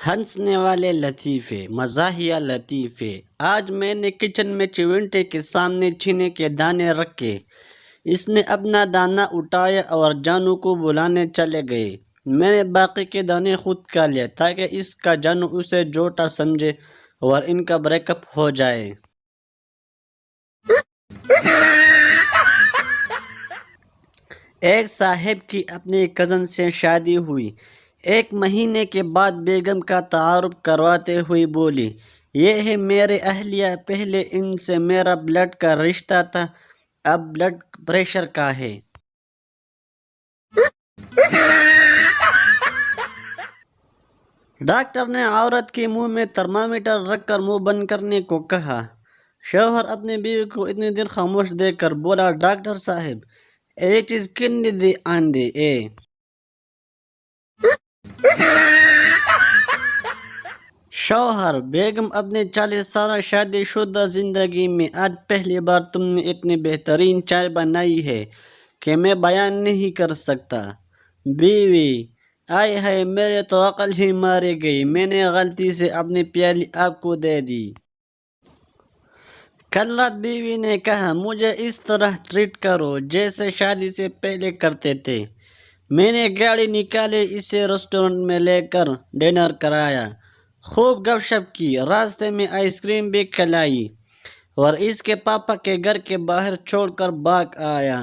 ہنسنے والے لطیفے، مزاحیہ لطیفے۔ آج میں نے کچن میں چمٹے کے سامنے چنے کے دانے رکھے۔ اس نے اپنا دانہ اٹھایا اور جانو کو بلانے چلے گئے۔ میں نے باقی کے دانے خود کھا لیے تاکہ اس کا جانو اسے جھوٹا سمجھے اور ان کا بریک اپ ہو جائے۔ ایک صاحب کی اپنے کزن سے شادی ہوئی۔ ایک مہینے کے بعد بیگم کا تعارف کرواتے ہوئے بولی، یہ ہے میرے اہلیہ، پہلے ان سے میرا بلڈ کا رشتہ تھا، اب بلڈ پریشر کا ہے۔ ڈاکٹر نے عورت کے منہ میں تھرمامیٹر رکھ کر منہ بند کرنے کو کہا۔ شوہر اپنی بیوی کو اتنے دن خاموش دیکھ کر بولا، ڈاکٹر صاحب ایک چیز کڈنی دی آندھی اے۔ شوہر، بیگم اپنے 40 سالہ شادی شدہ زندگی میں آج پہلی بار تم نے اتنی بہترین چائے بنائی ہے کہ میں بیان نہیں کر سکتا۔ بیوی، آئے ہائے میرے تو عقل ہی ماری گئی، میں نے غلطی سے اپنی پیالی آپ کو دے دی۔ کل رات بیوی نے کہا، مجھے اس طرح ٹریٹ کرو جیسے شادی سے پہلے کرتے تھے۔ میں نے گاڑی نکالی، اسے ریسٹورنٹ میں لے کر ڈنر کرایا، خوب گپ شپ کی، راستے میں آئس کریم بھی کھلائی اور اس کے پاپا کے گھر کے باہر چھوڑ کر بھاگ آیا۔